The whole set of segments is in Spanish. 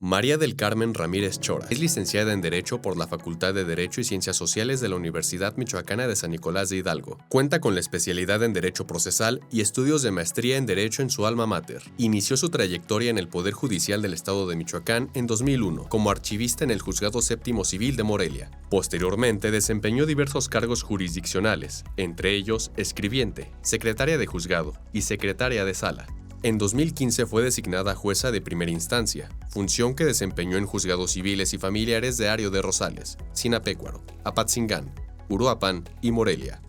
María del Carmen Ramírez Chora es licenciada en Derecho por la Facultad de Derecho y Ciencias Sociales de la Universidad Michoacana de San Nicolás de Hidalgo. Cuenta con la especialidad en Derecho Procesal y estudios de maestría en Derecho en su alma mater. Inició su trayectoria en el Poder Judicial del Estado de Michoacán en 2001 como archivista en el Juzgado Séptimo Civil de Morelia. Posteriormente desempeñó diversos cargos jurisdiccionales, entre ellos escribiente, secretaria de juzgado y secretaria de sala. En 2015 fue designada jueza de primera instancia, función que desempeñó en juzgados civiles y familiares de Ario de Rosales, Sinapecuaro, Apatzingán, Uruapan y Morelia.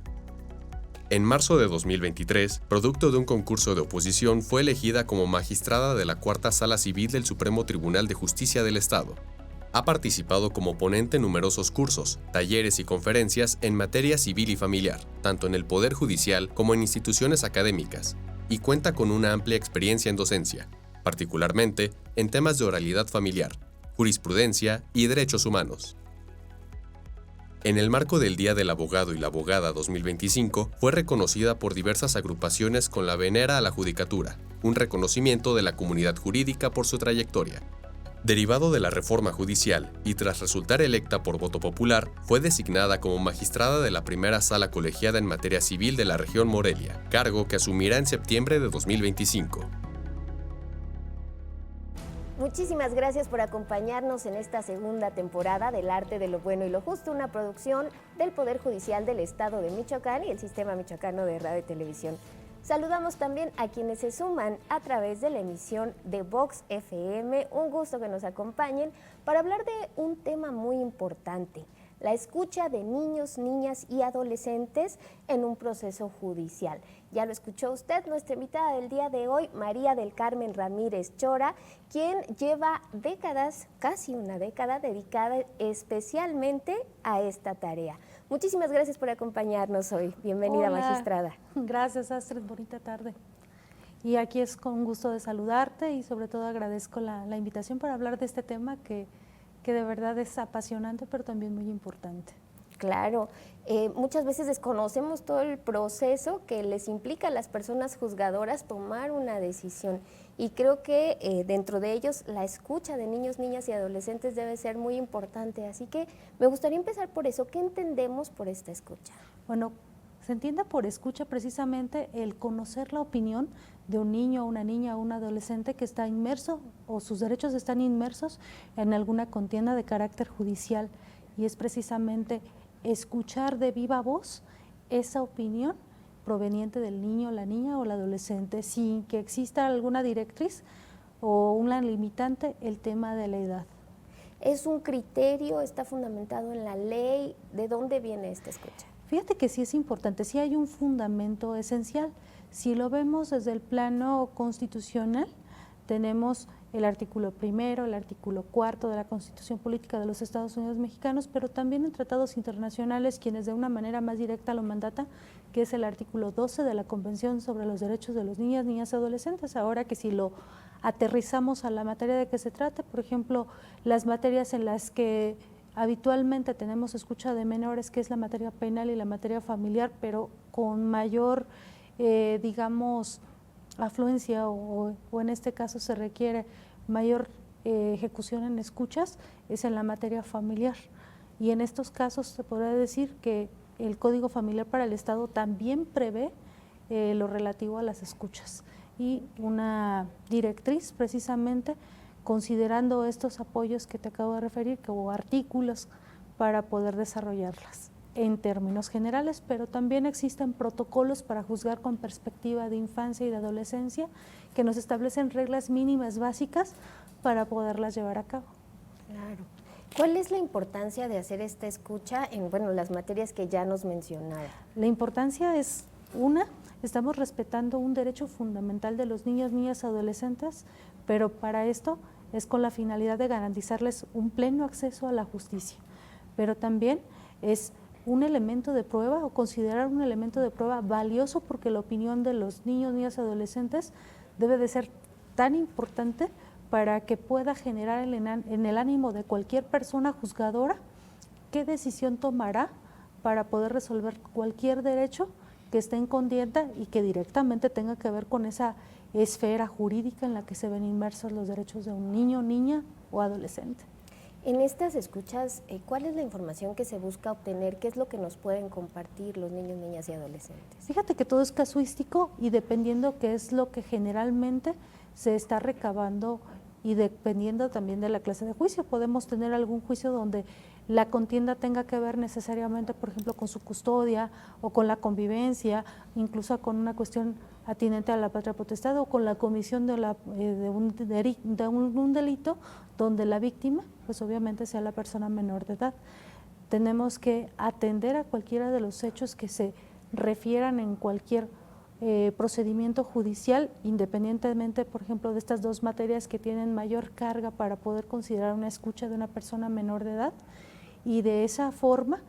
En marzo de 2023, producto de un concurso de oposición, fue elegida como magistrada de la Cuarta Sala Civil del Supremo Tribunal de Justicia del Estado. Ha participado como ponente en numerosos cursos, talleres y conferencias en materia civil y familiar, tanto en el Poder Judicial como en instituciones académicas, y cuenta con una amplia experiencia en docencia, particularmente en temas de oralidad familiar, jurisprudencia y derechos humanos. En el marco del Día del Abogado y la Abogada 2025, fue reconocida por diversas agrupaciones con la Venera a la Judicatura, un reconocimiento de la comunidad jurídica por su trayectoria. Derivado de la reforma judicial y tras resultar electa por voto popular, fue designada como magistrada de la primera sala colegiada en materia civil de la región Morelia, cargo que asumirá en septiembre de 2025. Muchísimas gracias por acompañarnos en esta segunda temporada del Arte de lo Bueno y lo Justo, una producción del Poder Judicial del Estado de Michoacán y el Sistema Michoacano de Radio y Televisión. Saludamos también a quienes se suman a través de la emisión de Vox FM. Un gusto que nos acompañen para hablar de un tema muy importante, la escucha de niños, niñas y adolescentes en un proceso judicial. Ya lo escuchó usted, nuestra invitada del día de hoy, María del Carmen Ramírez Chora, quien lleva décadas, casi una década, dedicada especialmente a esta tarea. Muchísimas gracias por acompañarnos hoy. Bienvenida, Hola. magistrada. Gracias, Astrid. Bonita tarde. Y aquí es con gusto de saludarte y sobre todo agradezco la invitación para hablar de este tema que de verdad es apasionante, pero también muy importante. Claro, muchas veces desconocemos todo el proceso que les implica a las personas juzgadoras tomar una decisión y creo que dentro de ellos la escucha de niños, niñas y adolescentes debe ser muy importante, así que me gustaría empezar por eso. ¿Qué entendemos por esta escucha? Bueno, se entiende por escucha precisamente el conocer la opinión de un niño, una niña o un adolescente que está inmerso o sus derechos están inmersos en alguna contienda de carácter judicial y es precisamente escuchar de viva voz esa opinión proveniente del niño, la niña o el adolescente, sin que exista alguna directriz o una limitante, el tema de la edad. ¿Es un criterio, está fundamentado en la ley? ¿De dónde viene esta escucha? Fíjate que sí es importante, sí hay un fundamento esencial. Si lo vemos desde el plano constitucional, tenemos el artículo primero, el artículo cuarto de la Constitución Política de los Estados Unidos Mexicanos, pero también en tratados internacionales, quienes de una manera más directa lo mandatan, que es el artículo 12 de la Convención sobre los Derechos de los Niños, Niñas y Adolescentes. Ahora que si lo aterrizamos a la materia de que se trata, por ejemplo, las materias en las que habitualmente tenemos escucha de menores, que es la materia penal y la materia familiar, pero con mayor, digamos, afluencia o en este caso se requiere mayor ejecución en escuchas, es en la materia familiar. Y en estos casos se podría decir que el Código Familiar para el Estado también prevé lo relativo a las escuchas y una directriz precisamente considerando estos apoyos que te acabo de referir o artículos para poder desarrollarlas en términos generales, pero también existen protocolos para juzgar con perspectiva de infancia y de adolescencia que nos establecen reglas mínimas básicas para poderlas llevar a cabo. Claro. ¿Cuál es la importancia de hacer esta escucha en las materias que ya nos mencionaba? La importancia es, estamos respetando un derecho fundamental de los niños, niñas y adolescentes, pero para esto es con la finalidad de garantizarles un pleno acceso a la justicia, pero también es un elemento de prueba o considerar un elemento de prueba valioso porque la opinión de los niños, niñas y adolescentes debe de ser tan importante para que pueda generar en el ánimo de cualquier persona juzgadora qué decisión tomará para poder resolver cualquier derecho que esté en contienda y que directamente tenga que ver con esa esfera jurídica en la que se ven inmersos los derechos de un niño, niña o adolescente. En estas escuchas, ¿cuál es la información que se busca obtener? ¿Qué es lo que nos pueden compartir los niños, niñas y adolescentes? Fíjate que todo es casuístico y dependiendo qué es lo que generalmente se está recabando y dependiendo también de la clase de juicio. Podemos tener algún juicio donde la contienda tenga que ver necesariamente, por ejemplo, con su custodia o con la convivencia, incluso con una cuestión atinente a la patria potestad o con la comisión de un delito donde la víctima, pues obviamente sea la persona menor de edad. Tenemos que atender a cualquiera de los hechos que se refieran en cualquier procedimiento judicial, independientemente, por ejemplo, de estas dos materias que tienen mayor carga para poder considerar una escucha de una persona menor de edad, y de esa forma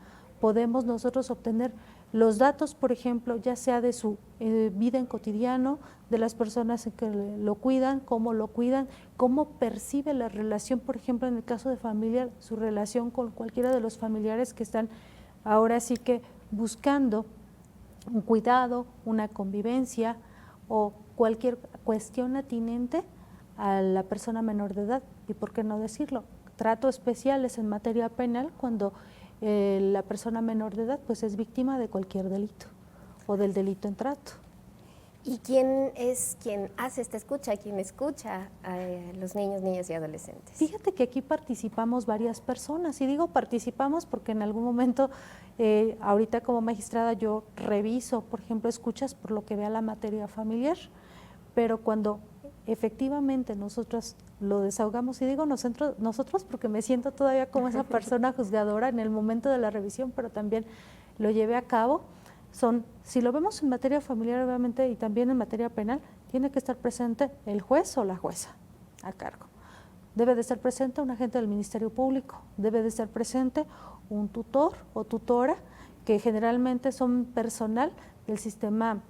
podemos nosotros obtener los datos, por ejemplo, ya sea de su vida en cotidiano, de las personas que lo cuidan, cómo percibe la relación, por ejemplo, en el caso de familiar, su relación con cualquiera de los familiares que están ahora sí que buscando un cuidado, una convivencia o cualquier cuestión atinente a la persona menor de edad. Y por qué no decirlo, tratos especiales en materia penal cuando la persona menor de edad pues es víctima de cualquier delito o del delito en trato. ¿Y quién es quien hace esta escucha, quien escucha a los niños, niñas y adolescentes? Fíjate que aquí participamos varias personas, y digo participamos porque en algún momento, ahorita como magistrada yo reviso, por ejemplo, escuchas por lo que vea la materia familiar, pero cuando efectivamente nosotros lo desahogamos, y digo nosotros porque me siento todavía como esa persona juzgadora en el momento de la revisión, pero también lo llevé a cabo, si lo vemos en materia familiar obviamente y también en materia penal, tiene que estar presente el juez o la jueza a cargo. Debe de estar presente un agente del Ministerio Público, debe de estar presente un tutor o tutora, que generalmente son personal del sistema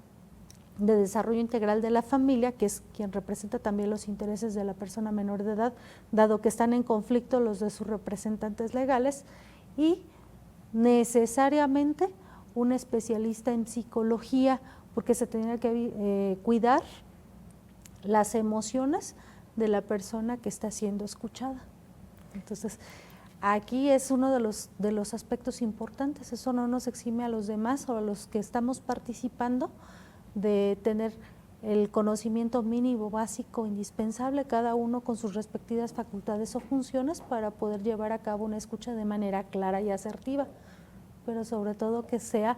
de desarrollo integral de la familia, que es quien representa también los intereses de la persona menor de edad, dado que están en conflicto los de sus representantes legales, y necesariamente un especialista en psicología, porque se tiene que cuidar las emociones de la persona que está siendo escuchada. Entonces, aquí es uno de los aspectos importantes. Eso no nos exime a los demás o a los que estamos participando de tener el conocimiento mínimo, básico, indispensable, cada uno con sus respectivas facultades o funciones para poder llevar a cabo una escucha de manera clara y asertiva, pero sobre todo que sea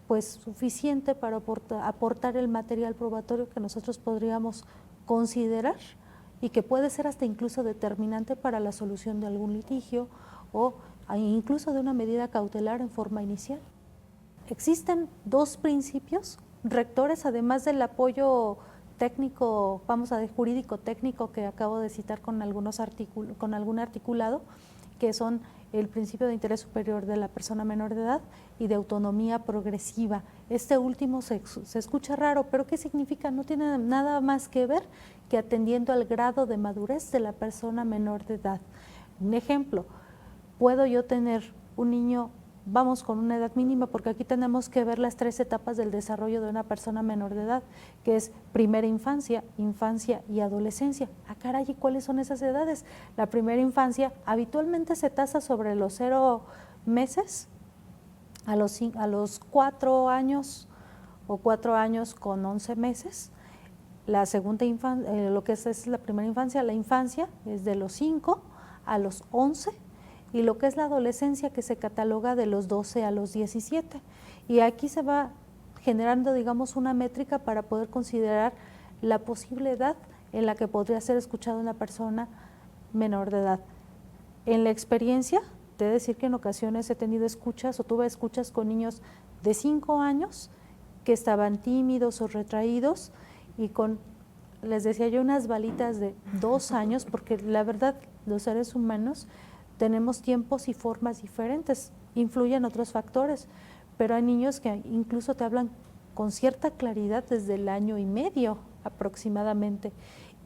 pues suficiente para aportar el material probatorio que nosotros podríamos considerar y que puede ser hasta incluso determinante para la solución de algún litigio o incluso de una medida cautelar en forma inicial. Existen dos principios rectores, además del apoyo técnico, jurídico técnico que acabo de citar con algún articulado, que son el principio de interés superior de la persona menor de edad y de autonomía progresiva. Este último se escucha raro, pero ¿qué significa? No tiene nada más que ver que atendiendo al grado de madurez de la persona menor de edad. Un ejemplo, puedo yo tener un niño, vamos con una edad mínima, porque aquí tenemos que ver las 3 etapas del desarrollo de una persona menor de edad, que es primera infancia, infancia y adolescencia. Ah, caray, ¿y cuáles son esas edades? La primera infancia habitualmente se tasa sobre los 0 meses a los 4 años o 4 años con 11 meses. La segunda infancia, lo que es la primera infancia, la infancia es de los 5 a los 11, y lo que es la adolescencia, que se cataloga de los 12 a los 17. Y aquí se va generando, digamos, una métrica para poder considerar la posible edad en la que podría ser escuchada una persona menor de edad. En la experiencia, te he de decir que en ocasiones he tenido escuchas o tuve escuchas con niños de 5 años que estaban tímidos o retraídos y con, les decía yo, unas balitas de 2 años, porque la verdad los seres humanos tenemos tiempos y formas diferentes, influyen otros factores, pero hay niños que incluso te hablan con cierta claridad desde el 1 año y medio aproximadamente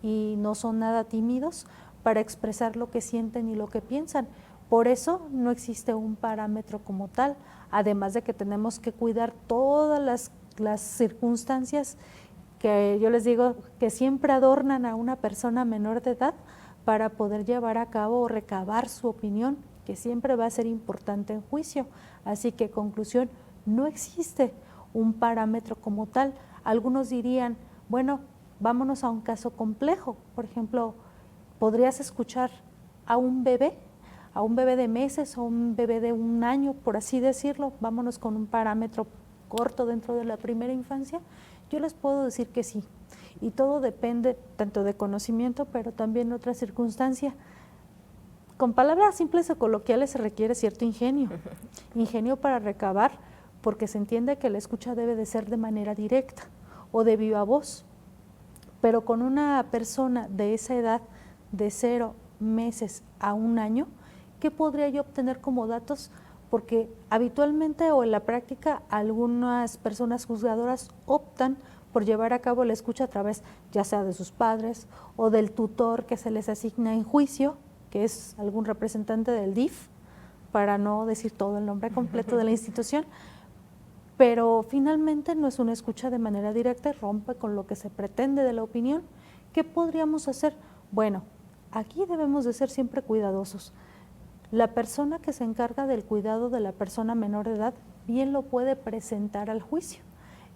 y no son nada tímidos para expresar lo que sienten y lo que piensan. Por eso no existe un parámetro como tal, además de que tenemos que cuidar todas las las circunstancias que yo les digo que siempre adornan a una persona menor de edad para poder llevar a cabo o recabar su opinión, que siempre va a ser importante en juicio. Así que, conclusión, no existe un parámetro como tal. Algunos dirían, bueno, vámonos a un caso complejo. Por ejemplo, ¿podrías escuchar a un bebé de meses o un bebé de 1 año, por así decirlo? Vámonos con un parámetro corto dentro de la primera infancia. Yo les puedo decir que sí. Y todo depende tanto de conocimiento, pero también de otra circunstancia. Con palabras simples o coloquiales se requiere cierto ingenio. Ingenio para recabar, porque se entiende que la escucha debe de ser de manera directa o de viva voz. Pero con una persona de esa edad, de 0 meses a 1 año, ¿qué podría yo obtener como datos? Porque habitualmente o en la práctica algunas personas juzgadoras optan por llevar a cabo la escucha a través ya sea de sus padres o del tutor que se les asigna en juicio, que es algún representante del DIF, para no decir todo el nombre completo de la institución, pero finalmente no es una escucha de manera directa y rompe con lo que se pretende de la opinión. ¿Qué podríamos hacer? Bueno, aquí debemos de ser siempre cuidadosos. La persona que se encarga del cuidado de la persona menor de edad bien lo puede presentar al juicio.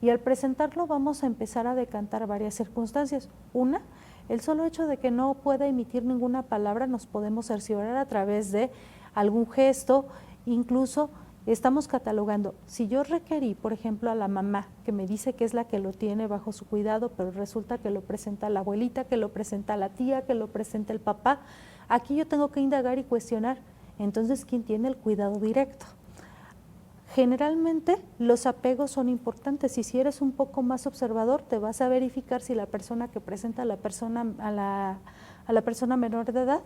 Y al presentarlo vamos a empezar a decantar varias circunstancias. Una, el solo hecho de que no pueda emitir ninguna palabra nos podemos cerciorar a través de algún gesto, incluso estamos catalogando. Si yo requerí, por ejemplo, a la mamá, que me dice que es la que lo tiene bajo su cuidado, pero resulta que lo presenta la abuelita, que lo presenta la tía, que lo presenta el papá, aquí yo tengo que indagar y cuestionar. Entonces, ¿quién tiene el cuidado directo? Generalmente los apegos son importantes y si eres un poco más observador te vas a verificar si la persona que presenta a la persona menor de edad,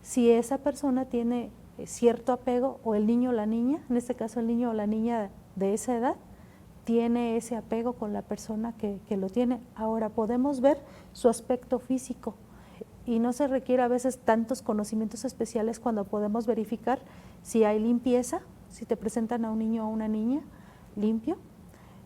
si esa persona tiene cierto apego o el niño o la niña, en este caso el niño o la niña de esa edad, tiene ese apego con la persona que lo tiene. Ahora podemos ver su aspecto físico y no se requiere a veces tantos conocimientos especiales cuando podemos verificar si hay limpieza, si te presentan a un niño o a una niña limpio,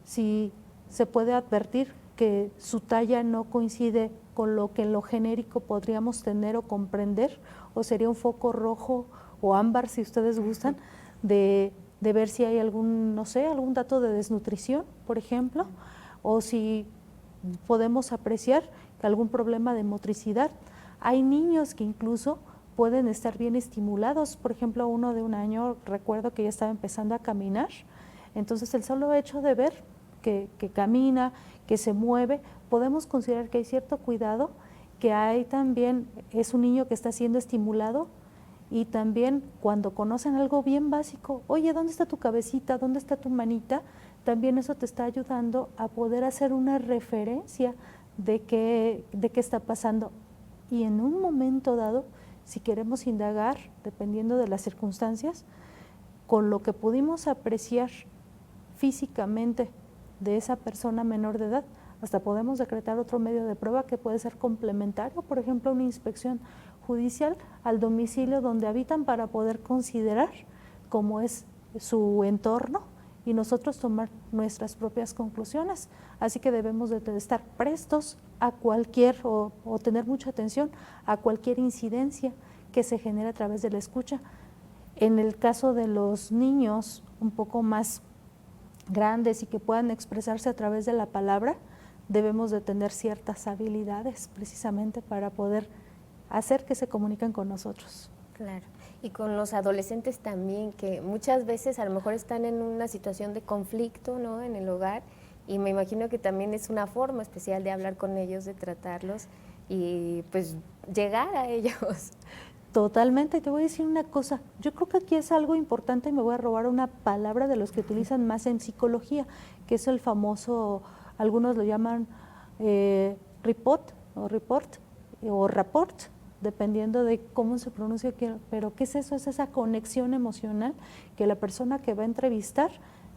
si se puede advertir que su talla no coincide con lo que en lo genérico podríamos tener o comprender, o sería un foco rojo o ámbar, si ustedes gustan, de ver si hay algún, no sé, algún dato de desnutrición, por ejemplo, o si podemos apreciar algún problema de motricidad. Hay niños que incluso pueden estar bien estimulados, por ejemplo, uno de 1 año, recuerdo que ya estaba empezando a caminar, entonces el solo hecho de ver que camina, que se mueve, podemos considerar que hay cierto cuidado, que hay también, es un niño que está siendo estimulado, y también cuando conocen algo bien básico, oye, ¿dónde está tu cabecita? ¿Dónde está tu manita? También eso te está ayudando a poder hacer una referencia de qué está pasando. Y en un momento dado, si queremos indagar, dependiendo de las circunstancias, con lo que pudimos apreciar físicamente de esa persona menor de edad, hasta podemos decretar otro medio de prueba que puede ser complementario, por ejemplo, una inspección judicial al domicilio donde habitan para poder considerar cómo es su entorno y nosotros tomar nuestras propias conclusiones. Así que debemos de estar prestos a cualquier o tener mucha atención a cualquier incidencia que se genere a través de la escucha. En el caso de los niños un poco más grandes y que puedan expresarse a través de la palabra, debemos de tener ciertas habilidades precisamente para poder hacer que se comuniquen con nosotros. Claro, y con los adolescentes también, que muchas veces a lo mejor están en una situación de conflicto, ¿no?, en el hogar, y me imagino que también es una forma especial de hablar con ellos, de tratarlos y pues llegar a ellos. Totalmente, te voy a decir una cosa, yo creo que aquí es algo importante y me voy a robar una palabra de los que utilizan más en psicología, que es el famoso, algunos lo llaman report o rapport, dependiendo de cómo se pronuncia, pero ¿qué es eso? Es esa conexión emocional que la persona que va a entrevistar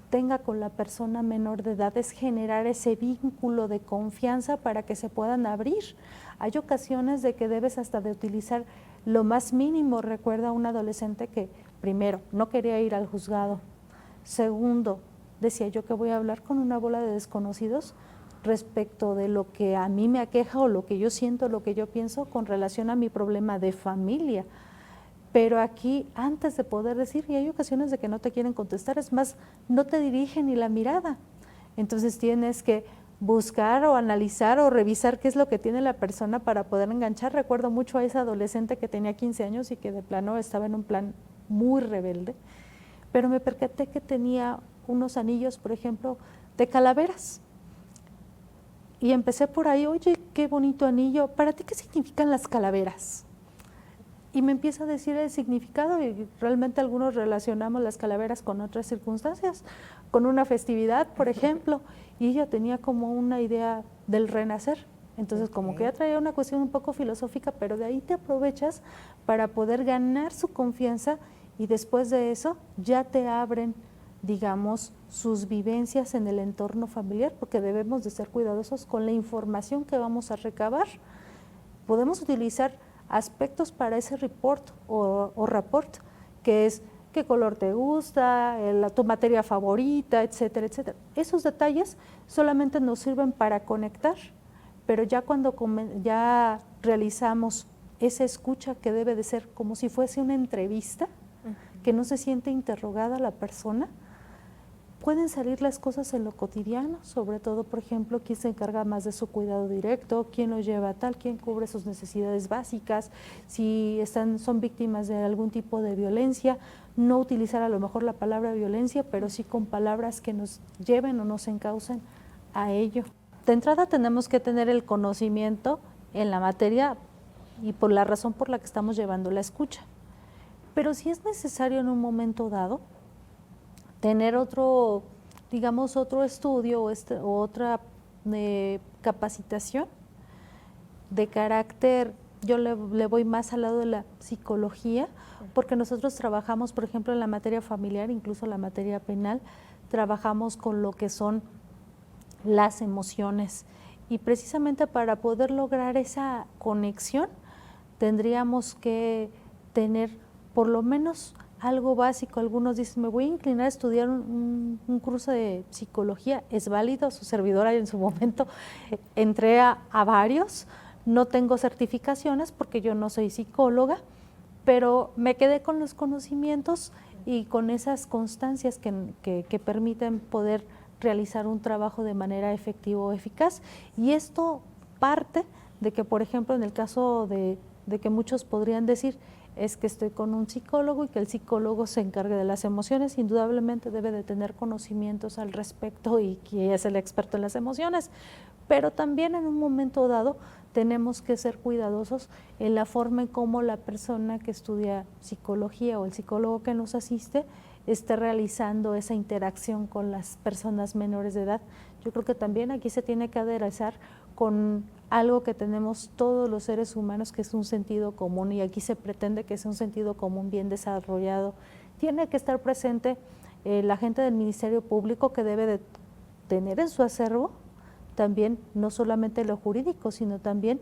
tenga con la persona menor de edad, es generar ese vínculo de confianza para que se puedan abrir. Hay ocasiones de que debes hasta de utilizar lo más mínimo. Recuerda a un adolescente que, primero, no quería ir al juzgado, segundo, decía yo que voy a hablar con una bola de desconocidos respecto de lo que a mí me aqueja o lo que yo siento, lo que yo pienso con relación a mi problema de familia. Pero aquí, antes de poder decir, y hay ocasiones de que no te quieren contestar, es más, no te dirigen ni la mirada. Entonces tienes que buscar o analizar o revisar qué es lo que tiene la persona para poder enganchar. Recuerdo mucho a esa adolescente que tenía 15 años y que de plano estaba en un plan muy rebelde, pero me percaté que tenía unos anillos, por ejemplo, de calaveras. Y empecé por ahí, oye, qué bonito anillo, ¿para ti qué significan las calaveras? Y me empieza a decir el significado y realmente algunos relacionamos las calaveras con otras circunstancias, con una festividad, por ejemplo, y ella tenía como una idea del renacer. Entonces, como que ya traía una cuestión un poco filosófica, pero de ahí te aprovechas para poder ganar su confianza y después de eso ya te abren, digamos, sus vivencias en el entorno familiar, porque debemos de ser cuidadosos con la información que vamos a recabar. Podemos utilizar aspectos para ese report o rapport, que es qué color te gusta, tu materia favorita, etcétera, etcétera. Esos detalles solamente nos sirven para conectar, pero ya cuando ya realizamos esa escucha que debe de ser como si fuese una entrevista, que no se siente interrogada la persona, pueden salir las cosas en lo cotidiano, sobre todo, por ejemplo, quién se encarga más de su cuidado directo, quién lo lleva a tal, quién cubre sus necesidades básicas, si son víctimas de algún tipo de violencia, no utilizar a lo mejor la palabra violencia, pero sí con palabras que nos lleven o nos encaucen a ello. De entrada tenemos que tener el conocimiento en la materia y por la razón por la que estamos llevando la escucha. Pero si es necesario en un momento dado, tener otro, digamos, otro estudio o otra capacitación de carácter, yo le voy más al lado de la psicología, porque nosotros trabajamos, por ejemplo, en la materia familiar, incluso la materia penal, trabajamos con lo que son las emociones. Y precisamente para poder lograr esa conexión, tendríamos que tener por lo menos algo básico. Algunos dicen, me voy a inclinar a estudiar un curso de psicología. Es válido, su servidora en su momento entré a varios, no tengo certificaciones porque yo no soy psicóloga, pero me quedé con los conocimientos y con esas constancias que permiten poder realizar un trabajo de manera efectiva o eficaz. Y esto parte de que, por ejemplo, en el caso de que muchos podrían decir, es que estoy con un psicólogo y que el psicólogo se encargue de las emociones, indudablemente debe de tener conocimientos al respecto y que es el experto en las emociones, pero también en un momento dado tenemos que ser cuidadosos en la forma en cómo la persona que estudia psicología o el psicólogo que nos asiste esté realizando esa interacción con las personas menores de edad. Yo creo que también aquí se tiene que aderezar con algo que tenemos todos los seres humanos, que es un sentido común, y aquí se pretende que sea un sentido común bien desarrollado. Tiene que estar presente la gente del Ministerio Público, que debe de tener en su acervo también no solamente lo jurídico, sino también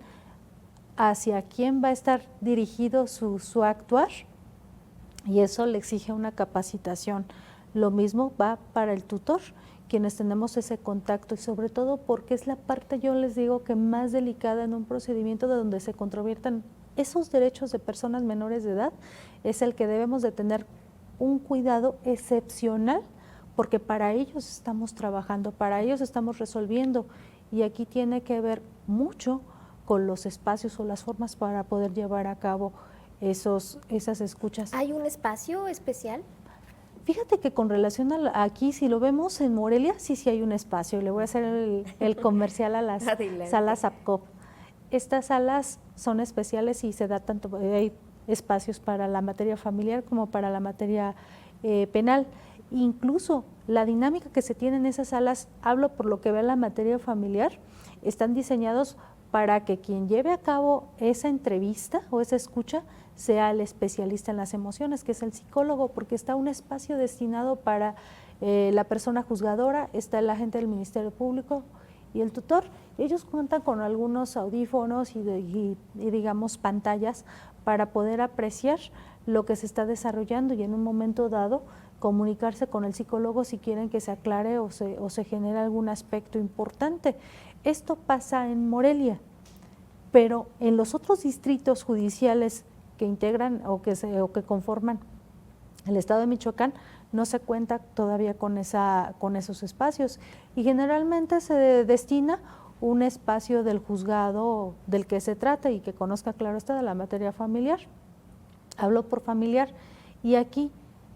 hacia quién va a estar dirigido su actuar, y eso le exige una capacitación. Lo mismo va para el tutor, quienes tenemos ese contacto, y sobre todo porque es la parte, yo les digo, que más delicada en un procedimiento de donde se controviertan esos derechos de personas menores de edad, es el que debemos de tener un cuidado excepcional, porque para ellos estamos trabajando, para ellos estamos resolviendo, y aquí tiene que ver mucho con los espacios o las formas para poder llevar a cabo esas escuchas. ¿Hay un espacio especial? Fíjate que con relación a aquí, si lo vemos en Morelia, sí hay un espacio. Le voy a hacer el comercial a las salas APCOP. Estas salas son especiales y se da tanto, hay espacios para la materia familiar como para la materia penal. Incluso la dinámica que se tiene en esas salas, hablo por lo que ve la materia familiar, están diseñados para que quien lleve a cabo esa entrevista o esa escucha sea el especialista en las emociones, que es el psicólogo, porque está un espacio destinado para la persona juzgadora, está el agente del Ministerio Público y el tutor. Ellos cuentan con algunos audífonos y digamos pantallas para poder apreciar lo que se está desarrollando y en un momento dado comunicarse con el psicólogo si quieren que se aclare o se genere algún aspecto importante. Esto pasa en Morelia, pero en los otros distritos judiciales que integran o que conforman el estado de Michoacán no se cuenta todavía con esos espacios y generalmente se destina un espacio del juzgado del que se trata y que conozca, claro está, de la materia familiar. Hablo por familiar y aquí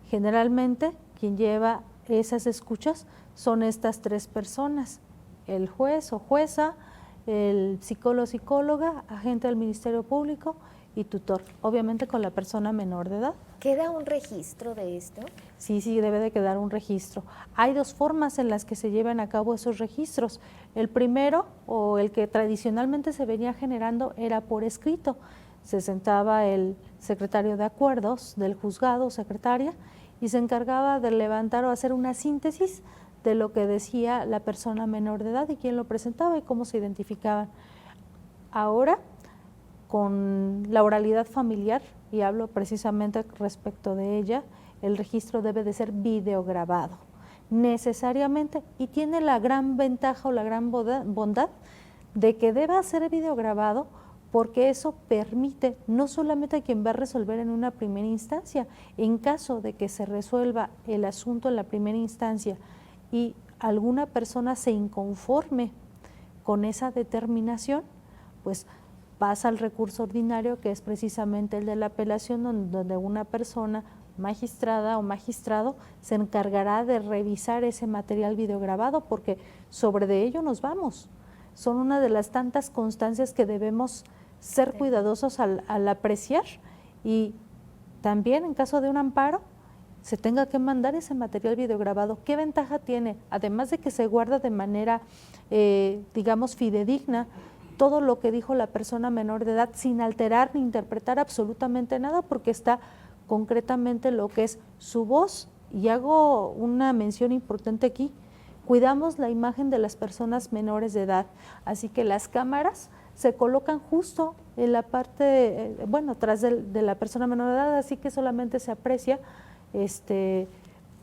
generalmente quien lleva esas escuchas son estas tres personas, el juez o jueza, el psicólogo o psicóloga, agente del Ministerio Público y tutor, obviamente con la persona menor de edad. ¿Queda un registro de esto? Sí, debe de quedar un registro. Hay dos formas en las que se llevan a cabo esos registros. El primero, o el que tradicionalmente se venía generando, era por escrito. Se sentaba el secretario de acuerdos del juzgado o secretaria y se encargaba de levantar o hacer una síntesis de lo que decía la persona menor de edad y quién lo presentaba y cómo se identificaban. Ahora, con la oralidad familiar, y hablo precisamente respecto de ella, el registro debe de ser videograbado, necesariamente, y tiene la gran ventaja o la gran bondad de que deba ser videograbado porque eso permite no solamente a quien va a resolver en una primera instancia, en caso de que se resuelva el asunto en la primera instancia y alguna persona se inconforme con esa determinación, pues pasa al recurso ordinario, que es precisamente el de la apelación, donde una persona magistrada o magistrado se encargará de revisar ese material videograbado, porque sobre de ello nos vamos. Son una de las tantas constancias que debemos ser cuidadosos al apreciar, y también en caso de un amparo se tenga que mandar ese material videograbado. ¿Qué ventaja tiene? Además de que se guarda de manera, digamos, fidedigna todo lo que dijo la persona menor de edad sin alterar ni interpretar absolutamente nada, porque está concretamente lo que es su voz. Y hago una mención importante aquí: cuidamos la imagen de las personas menores de edad, así que las cámaras se colocan justo en la parte, atrás de la persona menor de edad, así que solamente se aprecia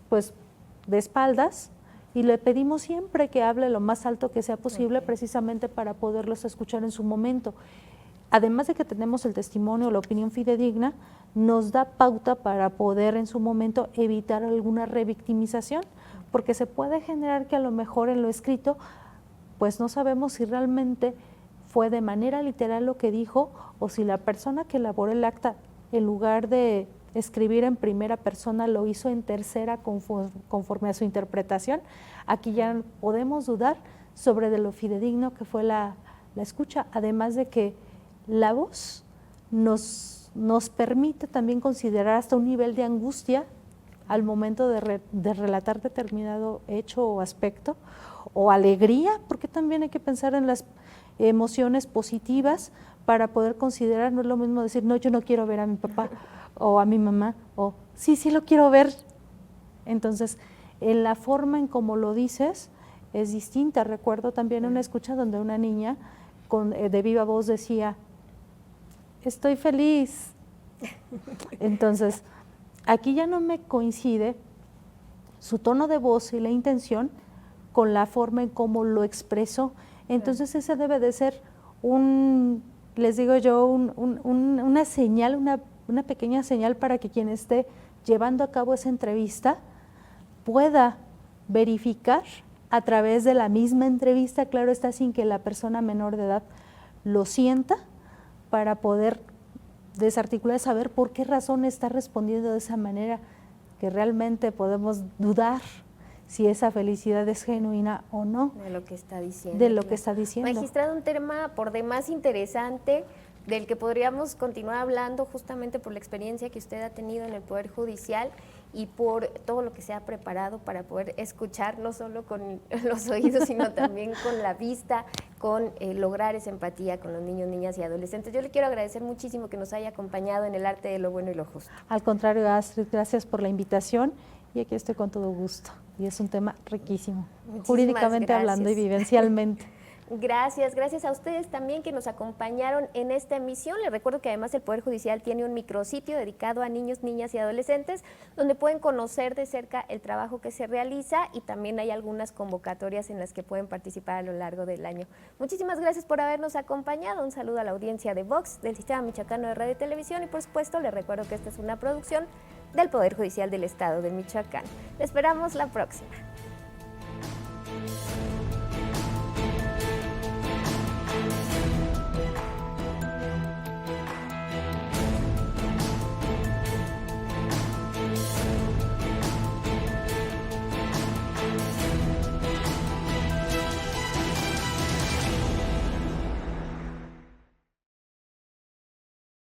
pues de espaldas, y le pedimos siempre que hable lo más alto que sea posible, precisamente para poderlos escuchar en su momento. Además de que tenemos el testimonio, la opinión fidedigna, nos da pauta para poder en su momento evitar alguna revictimización, porque se puede generar que a lo mejor en lo escrito pues no sabemos si realmente fue de manera literal lo que dijo, o si la persona que elaboró el acta, en lugar de escribir en primera persona, lo hizo en tercera conforme a su interpretación. Aquí ya podemos dudar sobre de lo fidedigno que fue la escucha, además de que la voz nos permite también considerar hasta un nivel de angustia al momento de relatar determinado hecho o aspecto, o alegría, porque también hay que pensar en las emociones positivas para poder considerar. No es lo mismo decir, no, yo no quiero ver a mi papá o a mi mamá, o sí lo quiero ver. Entonces, en la forma en cómo lo dices es distinta. Recuerdo también una escucha donde una niña de viva voz decía, estoy feliz. Entonces, aquí ya no me coincide su tono de voz y la intención con la forma en cómo lo expresó. Entonces, ese debe de ser les digo yo, una señal, una pequeña señal para que quien esté llevando a cabo esa entrevista pueda verificar a través de la misma entrevista, claro está, sin que la persona menor de edad lo sienta, para poder desarticular, saber por qué razón está respondiendo de esa manera, que realmente podemos dudar si esa felicidad es genuina o no. De lo que está diciendo. De lo que está diciendo. Magistrado, un tema por demás interesante, del que podríamos continuar hablando justamente por la experiencia que usted ha tenido en el Poder Judicial y por todo lo que se ha preparado para poder escuchar, no solo con los oídos, sino también con la vista, con lograr esa empatía con los niños, niñas y adolescentes. Yo le quiero agradecer muchísimo que nos haya acompañado en el arte de lo bueno y lo justo. Al contrario, Astrid, gracias por la invitación, y aquí estoy con todo gusto. Y es un tema riquísimo, jurídicamente hablando y vivencialmente. Gracias a ustedes también que nos acompañaron en esta emisión. Les recuerdo que además el Poder Judicial tiene un micrositio dedicado a niños, niñas y adolescentes, donde pueden conocer de cerca el trabajo que se realiza y también hay algunas convocatorias en las que pueden participar a lo largo del año. Muchísimas gracias por habernos acompañado. Un saludo a la audiencia de Vox, del Sistema Michoacano de Radio y Televisión, y por supuesto les recuerdo que esta es una producción del Poder Judicial del Estado de Michoacán. Les esperamos la próxima.